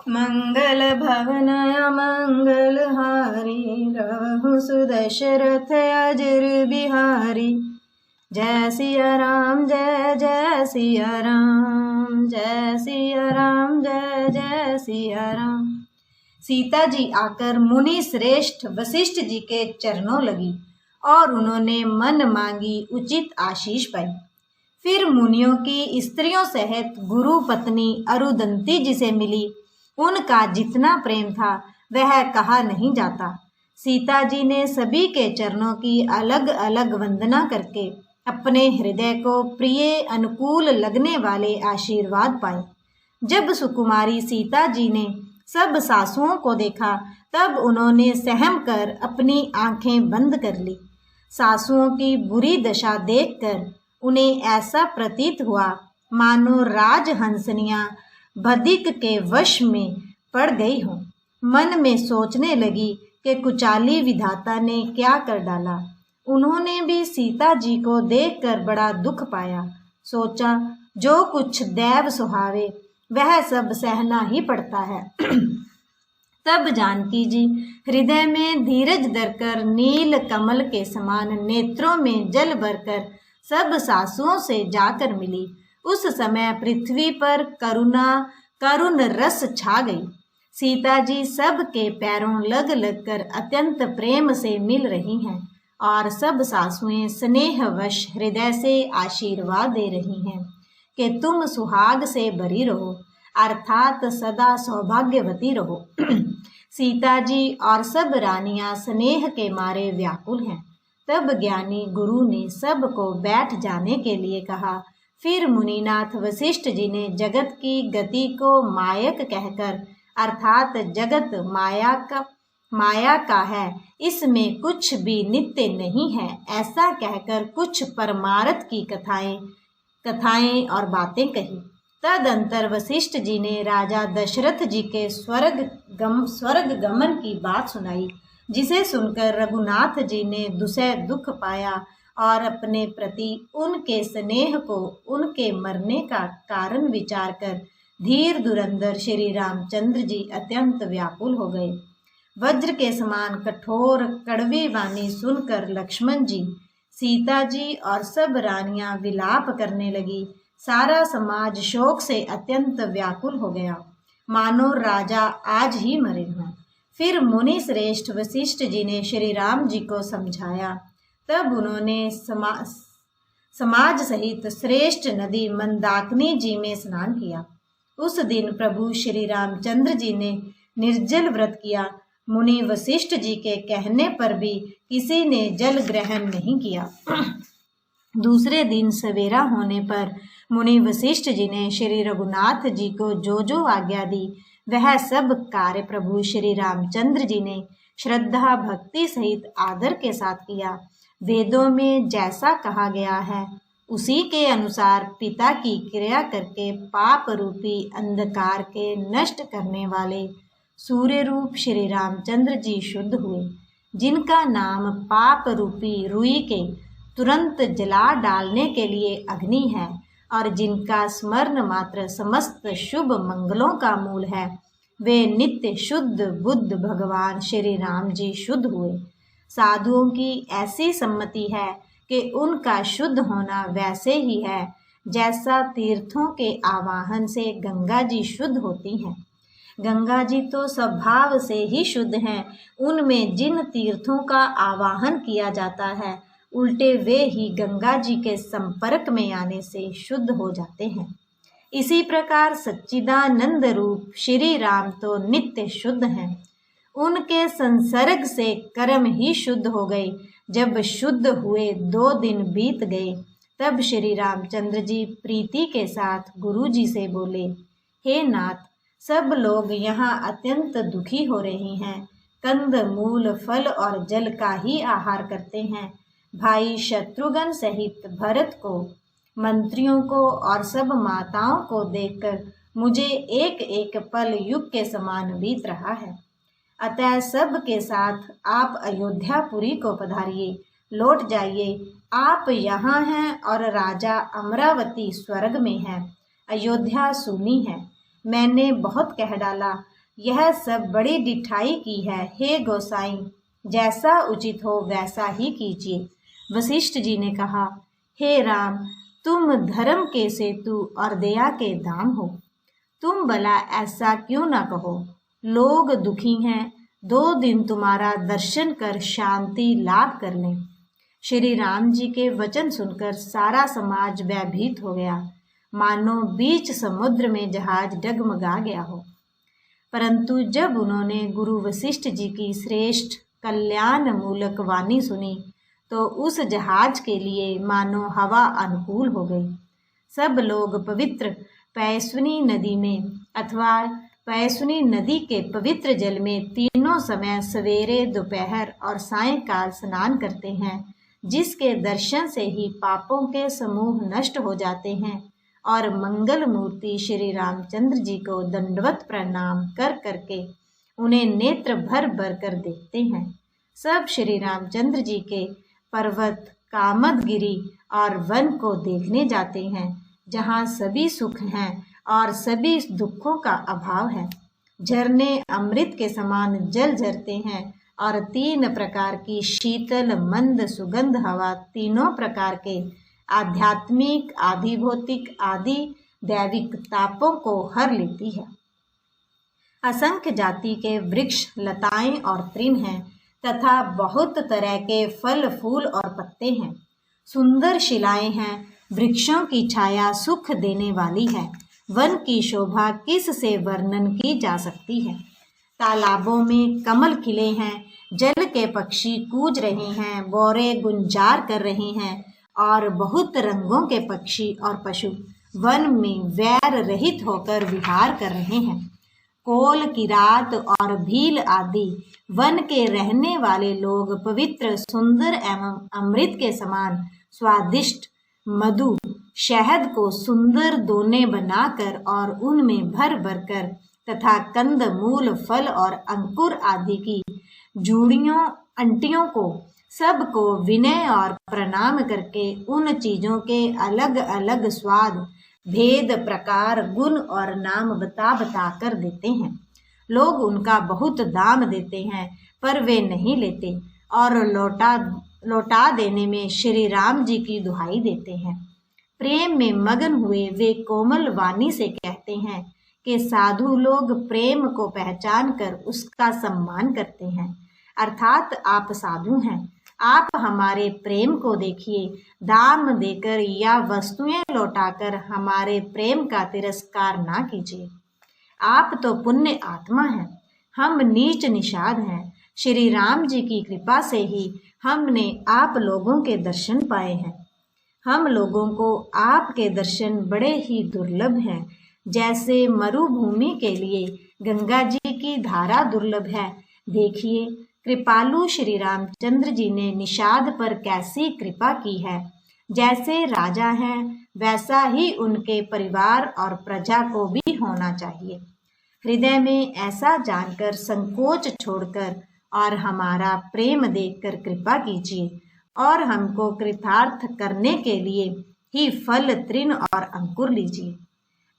मंगल भवन मंगल हारी, रहु सुदशरथ अजर बिहारी। जय सिया राम जय जय सिया राम, जय सिया राम जय जय सिया राम। सीता जी आकर मुनि श्रेष्ठ वशिष्ठ जी के चरणों लगी और उन्होंने मन मांगी उचित आशीष पाई। फिर मुनियों की स्त्रियों सहित गुरु पत्नी अरुदंती जी से मिली। उनका जितना प्रेम था वह कहा नहीं जाता। सीता जी ने सभी के चरणों की अलग अलग वंदना करके अपने हृदय को प्रिय अनुकूल लगने वाले आशीर्वाद पाए। जब सुकुमारी सीता जी ने सब सासुओं को देखा तब उन्होंने सहम कर अपनी आंखें बंद कर ली। सासुओं की बुरी दशा देखकर उन्हें ऐसा प्रतीत हुआ मानो राजहंसनियां बधिक के वश में पड़ गई हों। मन में सोचने लगी कि कुचाली विधाता ने क्या कर डाला। उन्होंने भी सीता जी को देखकर बड़ा दुख पाया। सोचा जो कुछ दैव सुहावे वह सब सहना ही पड़ता है। तब जानकी जी हृदय में धीरज धरकर नील कमल के समान नेत्रों में जल भरकर सब सासुओं से जाकर मिली। उस समय पृथ्वी पर करुण रस छा गई। सीता जी सब के पैरों लग लग कर अत्यंत प्रेम से मिल रही हैं और सब सासुएं स्नेहवश हृदय से आशीर्वाद दे रही हैं कि तुम सुहाग से भरी रहो, अर्थात सदा सौभाग्यवती रहो। सीता जी और सब रानियां स्नेह के मारे व्याकुल हैं। तब ज्ञानी गुरु ने सबको बैठ जाने के लिए कहा। फिर मुनिनाथ वशिष्ठ जी ने जगत की गति को मायक कहकर, अर्थात जगत माया का है, इसमें कुछ भी नित्य नहीं है, ऐसा कहकर कुछ परमार्थ की कथाएं और बातें कही। तदंतर वशिष्ठ जी ने राजा दशरथ जी के स्वर्ग गमन की बात सुनाई, जिसे सुनकर रघुनाथ जी ने दुख पाया और अपने प्रति उनके स्नेह को उनके मरने का कारण विचार कर धीर धुरंधर श्री रामचंद्र जी अत्यंत व्याकुल हो गए। वज्र के समान कठोर कड़वी वाणी सुनकर लक्ष्मण जी, सीता जी और सब रानियां विलाप करने लगी। सारा समाज शोक से अत्यंत व्याकुल हो गया, मानो राजा आज ही मरे हों। फिर मुनि श्रेष्ठ वशिष्ठ जी ने श्री राम जी को समझाया। तब उन्होंने समाज सहित श्रेष्ठ नदी मंदाकिनी जी में स्नान किया। उस दिन प्रभु श्री रामचंद्र जी ने निर्जल व्रत किया। मुनि वशिष्ठ जी के कहने पर भी किसी ने जल ग्रहण नहीं किया। दूसरे दिन सवेरा होने पर मुनि वशिष्ठ जी ने श्री रघुनाथ जी को जो आज्ञा दी वह सब कार्य प्रभु श्री रामचंद्र जी ने श्रद्धा भक्ति सहित आदर के साथ किया। वेदों में जैसा कहा गया है उसी के अनुसार पिता की क्रिया करके पाप रूपी अंधकार के नष्ट करने वाले सूर्य रूप श्री रामचंद्र जी शुद्ध हुए, जिनका नाम पाप रूपी रुई के तुरंत जला डालने के लिए अग्नि है और जिनका स्मरण मात्र समस्त शुभ मंगलों का मूल है। वे नित्य शुद्ध बुद्ध भगवान श्री राम जी शुद्ध हुए। साधुओं की ऐसी सम्मति है कि उनका शुद्ध होना वैसे ही है जैसा तीर्थों के आवाहन से गंगा जी शुद्ध होती हैं। गंगा जी तो स्वभाव से ही शुद्ध हैं। उनमें जिन तीर्थों का आवाहन किया जाता है उल्टे वे ही गंगा जी के संपर्क में आने से शुद्ध हो जाते हैं। इसी प्रकार सच्चिदानंद रूप श्री राम तो नित्य शुद्ध हैं। उनके संसर्ग से कर्म ही शुद्ध हो गए। जब शुद्ध हुए 2 दिन बीत गए तब श्री रामचंद्र जी प्रीति के साथ गुरु जी से बोले, हे नाथ, सब लोग यहाँ अत्यंत दुखी हो रहे हैं। कंद मूल फल और जल का ही आहार करते हैं। भाई शत्रुघ्न सहित भरत को, मंत्रियों को और सब माताओं को देखकर मुझे एक एक पल युग के समान बीत रहा है। अतः सब के साथ आप अयोध्यापुरी को पधारिए, लौट जाइए। आप यहाँ हैं और राजा अमरावती स्वर्ग में है, अयोध्या सूनी है। मैंने बहुत कह डाला, यह सब बड़ी डिठाई की है। हे गोसाई, जैसा उचित हो वैसा ही कीजिए। वशिष्ठ जी ने कहा, हे राम, तुम धर्म के सेतु और दया के धाम हो, तुम भला ऐसा क्यों न कहो। लोग दुखी हैं, 2 दिन तुम्हारा दर्शन कर शांति लाभ कर लें। श्री राम जी के वचन सुनकर सारा समाज भयभीत हो गया, मानो बीच समुद्र में जहाज डगमगा गया हो। परंतु जब उन्होंने गुरु वशिष्ठ जी की श्रेष्ठ कल्याण मूलक वाणी सुनी तो उस जहाज के लिए मानो हवा अनुकूल हो गई। सब लोग पवित्र पैस्विनी नदी में अथवा पैस्विनी नदी के पवित्र जल में तीनों समय सवेरे, दोपहर और सायंकाल स्नान करते हैं, जिसके दर्शन से ही पापों के समूह नष्ट हो जाते हैं और मंगल मूर्ति श्री रामचंद्र जी को दंडवत प्रणाम कर करके उन्हें नेत्र भर भर कर देखते हैं। सब श्री रामचंद्र जी के पर्वत, कामदगिरी और वन को देखने जाते हैं, जहाँ सभी सुख हैं और सभी दुखों का अभाव है। झरने अमृत के समान जल झरते हैं और 3 प्रकार की शीतल मंद सुगंध हवा तीनों प्रकार के आध्यात्मिक, आदि भौतिक, आदि दैविक तापों को हर लेती है। असंख्य जाति के वृक्ष, लताएं और तृण हैं तथा बहुत तरह के फल, फूल और पत्ते हैं। सुंदर शिलाएं हैं, वृक्षों की छाया सुख देने वाली है। वन की शोभा किस से वर्णन की जा सकती है। तालाबों में कमल खिले हैं, जल के पक्षी कूज रहे हैं, बोरे गुंजार कर रहे हैं और बहुत रंगों के पक्षी और पशु वन में वैर रहित होकर विहार कर रहे हैं। कोल, किरात और भील आदि वन के रहने वाले लोग पवित्र, सुंदर एवं अमृत के समान स्वादिष्ट मधु, शहद को सुंदर दोने बनाकर और उनमें भर भर कर तथा कंद, मूल, फल और अंकुर आदि की जूड़ियों, अंटियों को सबको विनय और प्रणाम करके उन चीजों के अलग अलग स्वाद, भेद, प्रकार, गुण और नाम बता बता कर देते हैं। लोग उनका बहुत दाम देते हैं पर वे नहीं लेते और लौटा देने में श्री राम जी की दुहाई देते हैं। प्रेम में मगन हुए वे कोमल वाणी से कहते हैं कि साधु लोग प्रेम को पहचान कर उसका सम्मान करते हैं, अर्थात आप साधु हैं, आप हमारे प्रेम को देखिए। दाम देकर या वस्तुएं लौटाकर हमारे प्रेम का तिरस्कार ना कीजिए। आप तो पुण्य आत्मा हैं, हम नीच निषाद हैं। श्री राम जी की कृपा से ही हमने आप लोगों के दर्शन पाए हैं। हम लोगों को आपके दर्शन बड़े ही दुर्लभ हैं, जैसे मरुभूमि के लिए गंगा जी की धारा दुर्लभ है। देखिए, कृपालु श्री रामचंद्र जी ने निषाद पर कैसी कृपा की है। जैसे राजा हैं वैसा ही उनके परिवार और प्रजा को भी होना चाहिए। हृदय में ऐसा जानकर संकोच छोड़कर और हमारा प्रेम देखकर कृपा कीजिए और हमको कृतार्थ करने के लिए ही फल, तृण और अंकुर लीजिए।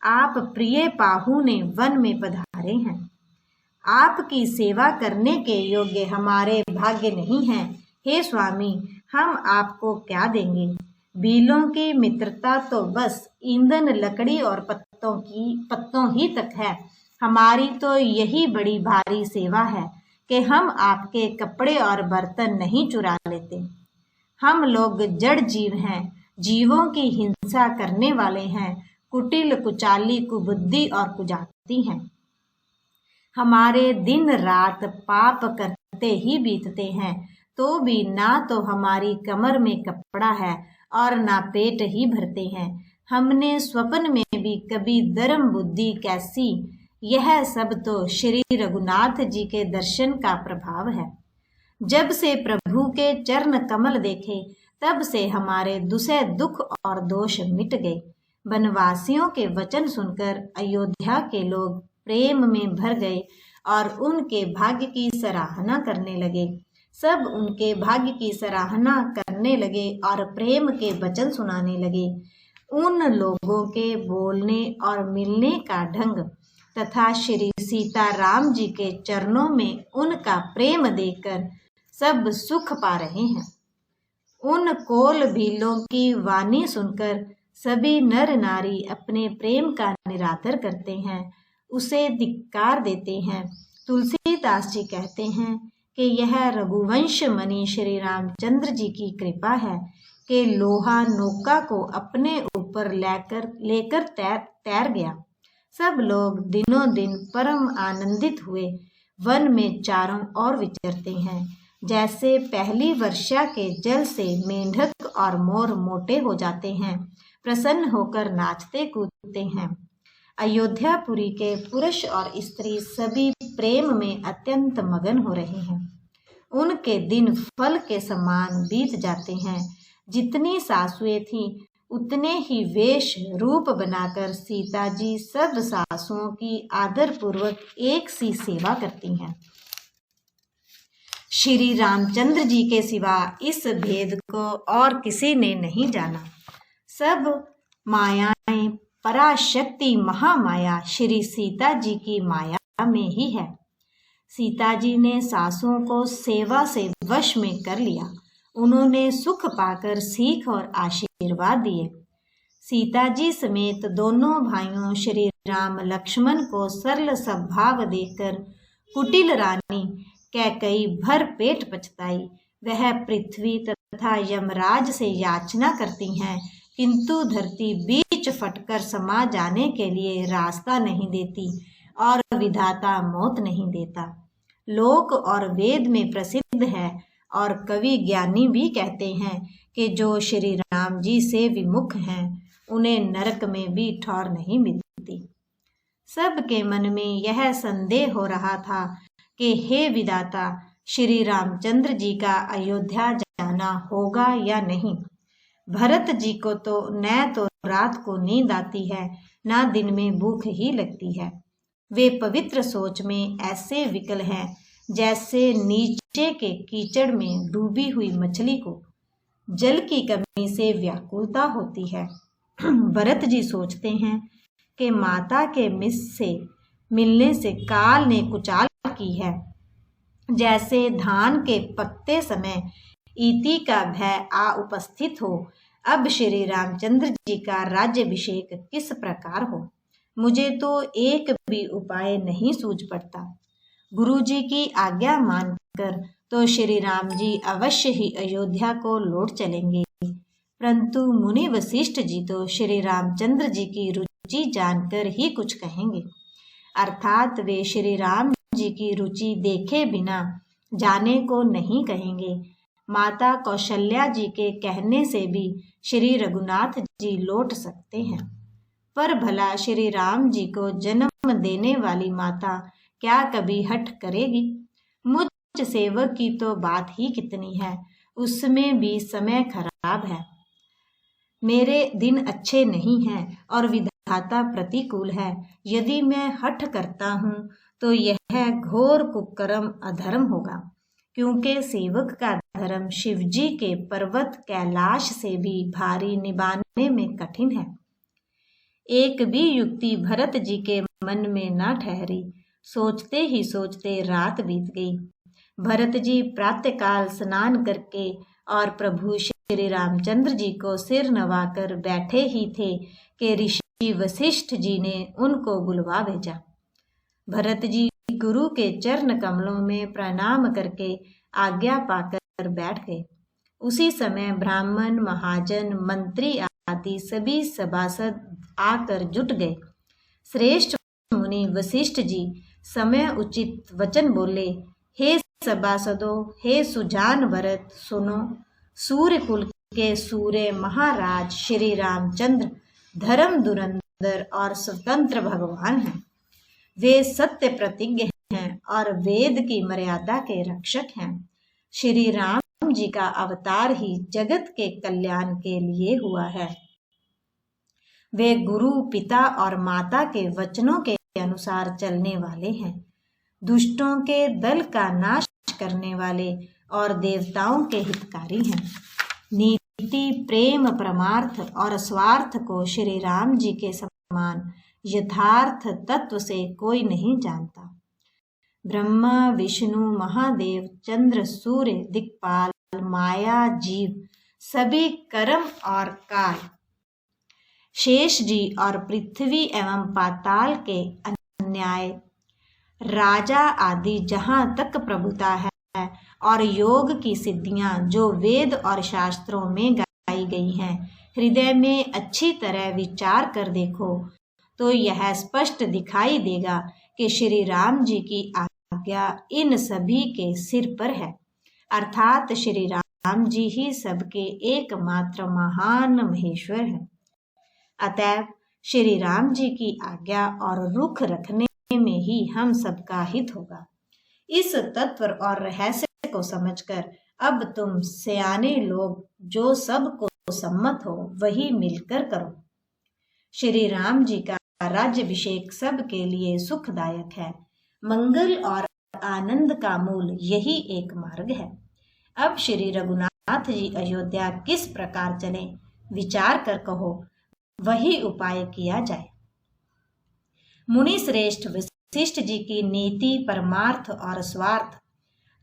आप प्रिय पाहुने वन में पधारे हैं। आपकी सेवा करने के योग्य हमारे भाग्य नहीं हैं। हे स्वामी, हम आपको क्या देंगे। बीलों की मित्रता तो बस ईंधन, लकड़ी और पत्तों ही तक है। हमारी तो यही बड़ी भारी सेवा है कि हम आपके कपड़े और बर्तन नहीं चुरा लेते। हम लोग जड़ जीव हैं, जीवों की हिंसा करने वाले हैं, कुटिल, कुचाली, कुबुद्धि और कुजाति हैं। हमारे दिन रात पाप करते ही बीतते हैं, तो भी ना तो हमारी कमर में कपड़ा है और ना पेट ही भरते हैं। हमने स्वप्न में भी कभी धर्म बुद्धि कैसी। यह सब तो श्री रघुनाथ जी के दर्शन का प्रभाव है। जब से प्रभु के चरण कमल देखे तब से हमारे दूसरे दुख और दोष मिट गए। वनवासियों के वचन सुनकर अयोध्या के लोग प्रेम में भर गए और उनके भाग्य की सराहना करने लगे। सब उनके भाग्य की सराहना करने लगे और प्रेम के वचन सुनाने लगे। उन लोगों के बोलने और मिलने का ढंग तथा श्री सीताराम जी के चरणों में उनका प्रेम देकर सब सुख पा रहे हैं। उन कोल भीलों की वाणी सुनकर सभी नर नारी अपने प्रेम का निरादर करते हैं, उसे धिक्कार देते हैं। तुलसीदास जी कहते हैं कि यह रघुवंश मणि श्री रामचंद्र जी की कृपा है कि लोहा नौका को अपने ऊपर लेकर तैर गया। सब लोग दिनों दिन परम आनंदित हुए वन में चारों ओर विचरते हैं। जैसे पहली वर्षा के जल से मेंढक और मोर मोटे हो जाते हैं, प्रसन्न होकर नाचते कूदते हैं। अयोध्यापुरी के पुरुष और स्त्री सभी प्रेम में अत्यंत मगन हो रहे हैं। उनके दिन फल के समान बीत जाते हैं। जितनी सासुएं थीं उतने ही वेश रूप बनाकर सीता जी सब सासुओं की आदरपूर्वक एक सी सेवा करती हैं। श्री रामचंद्र जी के सिवा इस भेद को और किसी ने नहीं जाना। सब मायाएं पराशक्ति महामाया श्री सीता जी की माया में ही है। सीता जी ने सासुओं को सेवा से वश में कर लिया। उन्होंने सुख पाकर सीख और आशीर्वाद दिए। सीता जी समेत दोनों भाइयों श्री राम लक्ष्मण को सरल स्वभाव देकर कुटिल रानी कैकई भर पेट पछताई। वह पृथ्वी तथा यमराज से याचना करती हैं, किंतु धरती बीच फटकर समा जाने के लिए रास्ता नहीं देती और विधाता मौत नहीं देता। लोक और वेद में प्रसिद्ध है और कवि ज्ञानी भी कहते हैं कि जो श्री राम जी से विमुख हैं उन्हें नरक में भी ठौर नहीं मिलती। सबके मन में यह संदेह हो रहा था कि हे विधाता, श्री रामचंद्र जी का अयोध्या जाना होगा या नहीं। भरत जी को तो न तो रात को नींद आती है, न दिन में भूख ही लगती है। वे पवित्र सोच में ऐसे विकल हैं जैसे नीचे के कीचड़ में डूबी हुई मछली को जल की कमी से व्याकुलता होती है। भरत जी सोचते हैं कि माता के मिस से मिलने से काल ने कुचाल की है। जैसे धान के पकते समय ईति का भय आ उपस्थित हो, अब श्री रामचंद्र जी का राज्याभिषेक किस प्रकार हो। मुझे तो एक भी उपाय नहीं सूझ पड़ता। गुरु जी की आज्ञा मानकर तो श्री राम जी अवश्य ही अयोध्या को लौट चलेंगे, परंतु मुनि वशिष्ठ जी तो श्री रामचंद्र जी की रुचि जानकर ही कुछ कहेंगे। अर्थात वे श्री राम जी की रुचि देखे बिना जाने को नहीं कहेंगे। माता कौशल्या जी के कहने से भी श्री रघुनाथ जी लौट सकते हैं, पर भला श्री राम जी को जन्म देने वाली माता क्या कभी हठ करेगी। मुझ सेवक की तो बात ही कितनी है, उसमें भी समय खराब है। मेरे दिन अच्छे नहीं हैं और विधाता प्रतिकूल है। यदि मैं हठ करता हूँ तो यह घोर कुकर्म अधर्म होगा, क्योंकि सेवक का धर्म शिवजी के पर्वत कैलाश से भी भारी निभाने में कठिन है। एक भी युक्ति भरत जी के मन में न ठहरी। सोचते ही सोचते रात बीत गई। भरत जी प्रातःकाल स्नान करके और प्रभु श्री रामचंद्र जी को सिर नवाकर बैठे ही थे कि ऋषि वशिष्ठ जी ने उनको बुलवा भेजा। भरत जी गुरु के चरण कमलों में प्रणाम करके आज्ञा पाकर बैठ गए। उसी समय ब्राह्मण, महाजन, मंत्री आदि सभी सभासद आकर जुट गए। श्रेष्ठ मुनि वशिष्ठ जी समय उचित वचन बोले, हे सभासदों, हे सुजान भरत, सुनो। सूर्य कुल के सूर्य महाराज श्री रामचंद्र धर्म धुरंधर और स्वतंत्र भगवान हैं। वे सत्य प्रतिज्ञ हैं और वेद की मर्यादा के रक्षक हैं। श्री राम जी का अवतार ही जगत के कल्याण के लिए हुआ है। वे गुरु, पिता और माता के वचनों के अनुसार चलने वाले हैं। दुष्टों के दल का नाश करने वाले और देवताओं के हितकारी हैं। नीति, प्रेम, परमार्थ और स्वार्थ को श्री राम जी के समान यथार्थ तत्व से कोई नहीं जानता। ब्रह्मा, विष्णु, महादेव, चंद्र, सूर्य, दिक्पाल, माया, जीव, सभी कर्म और काल, शेष जी और पृथ्वी एवं पाताल के अन्याय, राजा आदि जहाँ तक प्रभुता है, और योग की सिद्धियां जो वेद और शास्त्रों में गाई गई हैं, हृदय में अच्छी तरह विचार कर देखो तो यह स्पष्ट दिखाई देगा कि श्री राम जी की आज्ञा इन सभी के सिर पर है, अर्थात श्री राम जी ही सबके एकमात्र महान महेश्वर हैं। अतएव श्री राम जी की आज्ञा और रुख रखने में ही हम सबका हित होगा। इस तत्व और रहस्य को समझकर अब तुम सयाने लोग जो सबको सम्मत हो वही मिलकर करो। श्री राम जी का राज्याभिषेक सबके लिए सुखदायक है। मंगल और आनंद का मूल यही एक मार्ग है। अब श्री रघुनाथ जी अयोध्या किस प्रकार चले, विचार कर कहो, वही उपाय किया जाए। मुनि श्रेष्ठ वशिष्ठ जी की नीति, परमार्थ और स्वार्थ,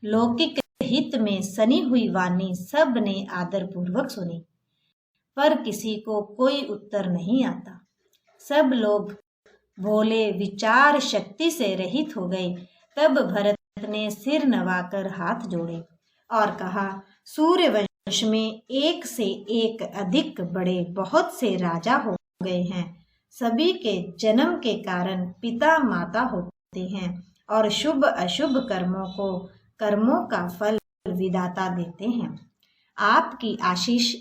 लौकिक हित में सनी हुई वाणी सब ने आदर पूर्वक सुनी, पर किसी को कोई उत्तर नहीं आता। सब लोग बोले, विचार शक्ति से रहित हो गए। तब भरत ने सिर नवाकर हाथ जोड़े और कहा, सूर्य वंश में एक से एक अधिक बड़े बहुत से राजा हो गए हैं। सभी के जन्म के कारण पिता माता होते हैं और शुभ अशुभ कर्मों का फल विधाता देते हैं। आपकी आशीष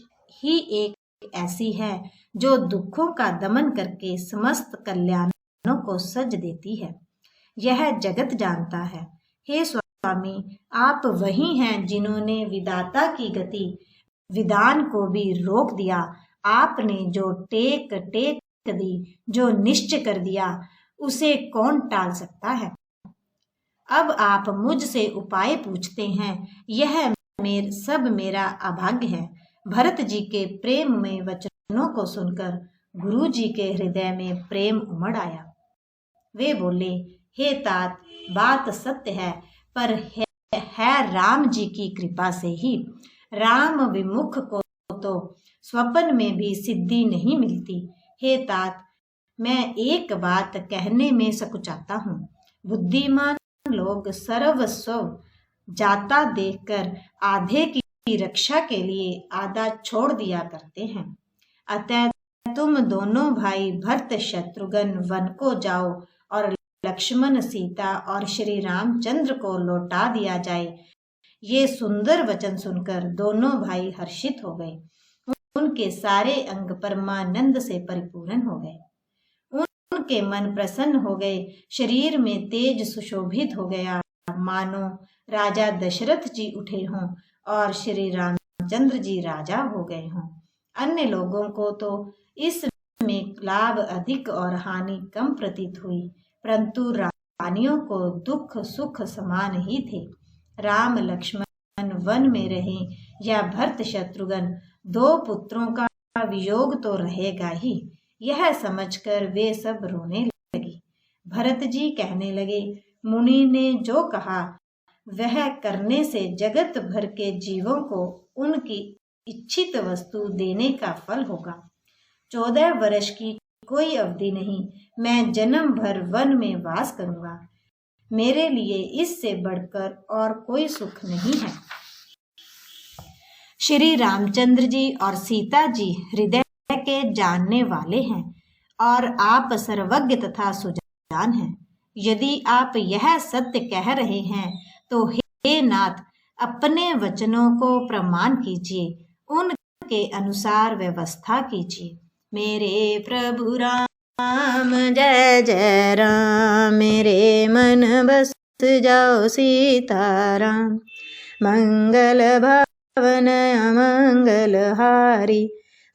ही एक ऐसी है जो दुखों का दमन करके समस्त कल्याणों को सज देती है। यह जगत जानता है। हे स्वामी, आप वही हैं जिन्होंने विधाता की गति विधान को भी रोक दिया। आपने जो टेक दी, जो निश्चय कर दिया, उसे कौन टाल सकता है। अब आप मुझसे उपाय पूछते हैं, यह सब मेरा अभाग्य है। भरत जी के प्रेम में वचनों को सुनकर गुरु जी के हृदय में प्रेम उमड़ आया। वे बोले, हे तात, बात सत्य है, पर है राम जी की कृपा से ही। राम विमुख को तो स्वप्न में भी सिद्धि नहीं मिलती। हे तात, मैं एक बात कहने में सकुचाता हूँ। बुद्धिमान लोग सर्वस्व जाता देखकर आधे की रक्षा के लिए आधा छोड़ दिया करते हैं। अतः तुम दोनों भाई भरत शत्रुघ्न वन को जाओ और लक्ष्मण, सीता और श्री रामचंद्र को लौटा दिया जाए। ये सुंदर वचन सुनकर दोनों भाई हर्षित हो गए। उनके सारे अंग परमानंद से परिपूर्ण हो गए। उनके मन प्रसन्न हो गए। शरीर में तेज सुशोभित हो गया, मानो राजा दशरथ जी उठे हों और श्री रामचंद्र जी राजा हो गए हों। अन्य लोगों को तो इसमें लाभ अधिक और हानि कम प्रतीत हुई, परंतु रानियों को दुख सुख समान ही थे। राम लक्ष्मण वन में रहे या भरत शत्रुघ्न, दो पुत्रों का वियोग तो रहेगा ही। यह समझकर वे सब रोने लगे। भरत जी कहने लगे, मुनि ने जो कहा वह करने से जगत भर के जीवों को उनकी इच्छित वस्तु देने का फल होगा। 14 वर्ष की कोई अवधि नहीं, मैं जन्म भर वन में वास करूंगा। मेरे लिए इससे बढ़कर और कोई सुख नहीं है। श्री रामचंद्र जी और सीता जी हृदय के जानने वाले हैं और आप सर्वज्ञ तथा सुजान हैं। यदि आप यह सत्य कह रहे हैं तो हे नाथ, अपने वचनों को प्रमाण कीजिए, उनके अनुसार व्यवस्था कीजिए। मेरे प्रभु राम जय जय राम, मेरे मन बस जाओ सीताराम। मंगल भवन अमंगलहारी,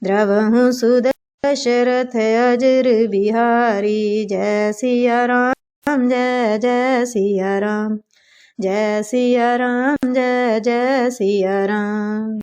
द्रवहु सुदशरथ अजर बिहारी। जय सिया राम जय जय सिया राम, जय सिया राम जय जय सिया राम।